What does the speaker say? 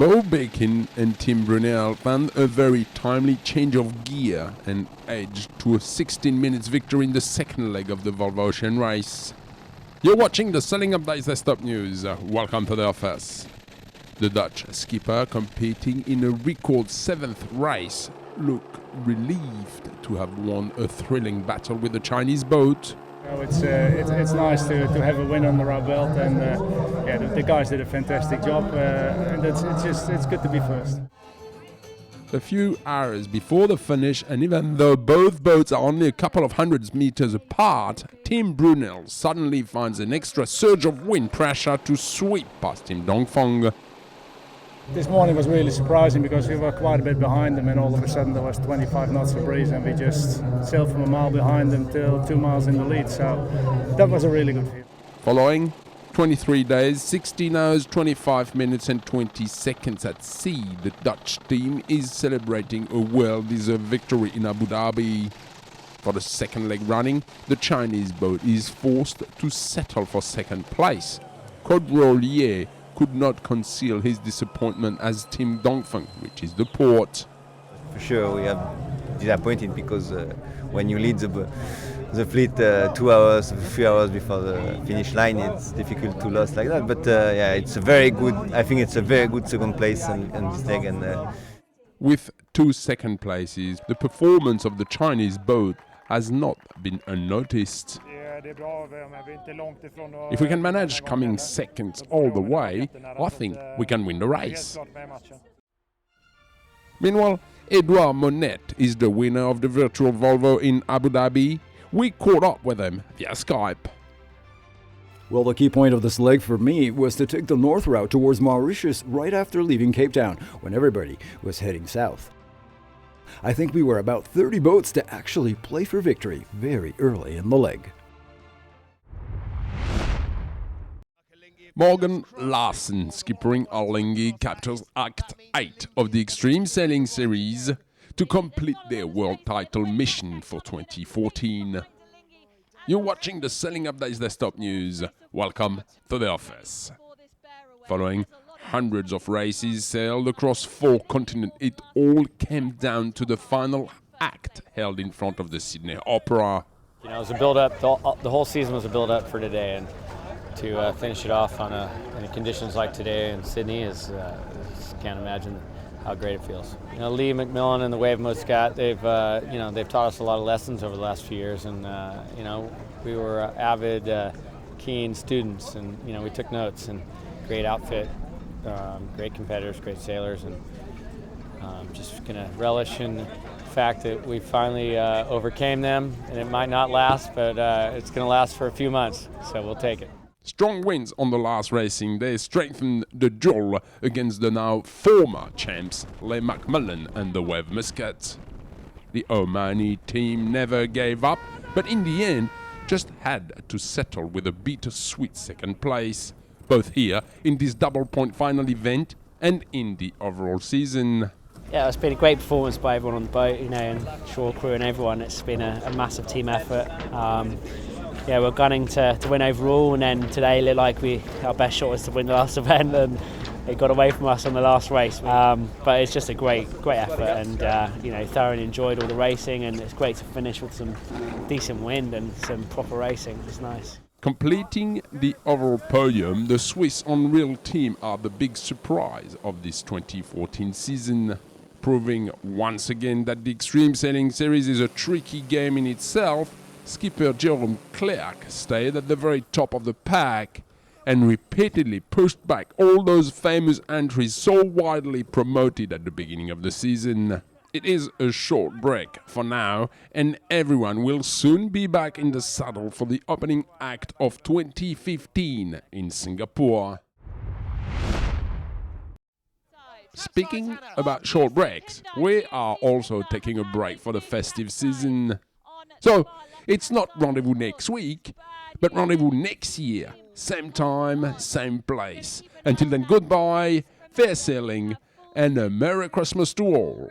Bo Bacon and Team Brunel found a very timely change of gear and edged to a 16 minutes victory in the second leg of the Volvo Ocean race. You're watching the Selling Updates Destopnews. Welcome to the office. The Dutch skipper, competing in a record 7th race, looked relieved to have won a thrilling battle with the Chinese boat. It's nice to have a win under our belt, and the guys did a fantastic job, and it's good to be first. A few hours before the finish, and even though both boats are only a couple of hundred meters apart, Team Brunel suddenly finds an extra surge of wind pressure to sweep past Team Dongfeng. This morning was really surprising because we were quite a bit behind them, and all of a sudden there was 25 knots of breeze, and we just sailed from a mile behind them till 2 miles in the lead. So that was a really good feeling. Following 23 days, 16 hours, 25 minutes and 20 seconds at sea, the Dutch team is celebrating a well-deserved victory in Abu Dhabi. For the second leg running, the Chinese boat is forced to settle for second place. Codrolier could not conceal his disappointment as Team Dongfeng reaches the port. For sure, we are disappointed because when you lead the fleet 2 hours, 3 hours before the finish line, it's difficult to lose like that. But it's a very good. I think it's a very good second place on this leg. And with 2 second places, the performance of the Chinese boat has not been unnoticed. If we can manage coming seconds all the way, I think we can win the race. Meanwhile, Edouard Monette is the winner of the virtual Volvo in Abu Dhabi. We caught up with him via Skype. Well, the key point of this leg for me was to take the north route towards Mauritius right after leaving Cape Town, when everybody was heading south. I think we were about 30 boats to actually play for victory very early in the leg. Morgan Larsen, skippering Alinghi, captures Act 8 of the Extreme Sailing Series to complete their world title mission for 2014. You're watching the Selling Updates Destopnews. Welcome to the office. Following hundreds of races sailed across 4 continents, it all came down to the final act held in front of the Sydney Opera. You know, it was a build-up. The whole season was a build-up for today, and to finish it off on in conditions like today in Sydney just can't imagine how great it feels. You know, Lee McMillan and the Wave Mo Scat, they've taught us a lot of lessons over the last few years, and we were avid, keen students, and we took notes. And great outfit, great competitors, great sailors, and just gonna relish in the fact that we finally overcame them, and it might not last, but it's gonna last for a few months, so we'll take it. Strong wins on the last racing day strengthened the duel against the now former champs Lee McMillan and the Wave Muscat. The Omani team never gave up, but in the end just had to settle with a bittersweet second place, both here in this double point final event and in the overall season. Yeah, it's been a great performance by everyone on the boat, and shore crew and everyone. It's been a massive team effort. We're gunning to win overall, and then today it looked like our best shot was to win the last event, and it got away from us on the last race. But it's just a great effort, and thoroughly enjoyed all the racing, and it's great to finish with some decent wind and some proper racing. It's nice. Completing the overall podium, the Swiss Unreal team are the big surprise of this 2014 season, proving once again that the Extreme Sailing Series is a tricky game in itself. Skipper Jerome Clerc stayed at the very top of the pack and repeatedly pushed back all those famous entries so widely promoted at the beginning of the season. It is a short break for now, and everyone will soon be back in the saddle for the opening act of 2015 in Singapore. Speaking about short breaks, we are also taking a break for the festive season. So, it's not rendezvous next week, but rendezvous next year. Same time, same place. Until then, goodbye, fair sailing, and a Merry Christmas to all.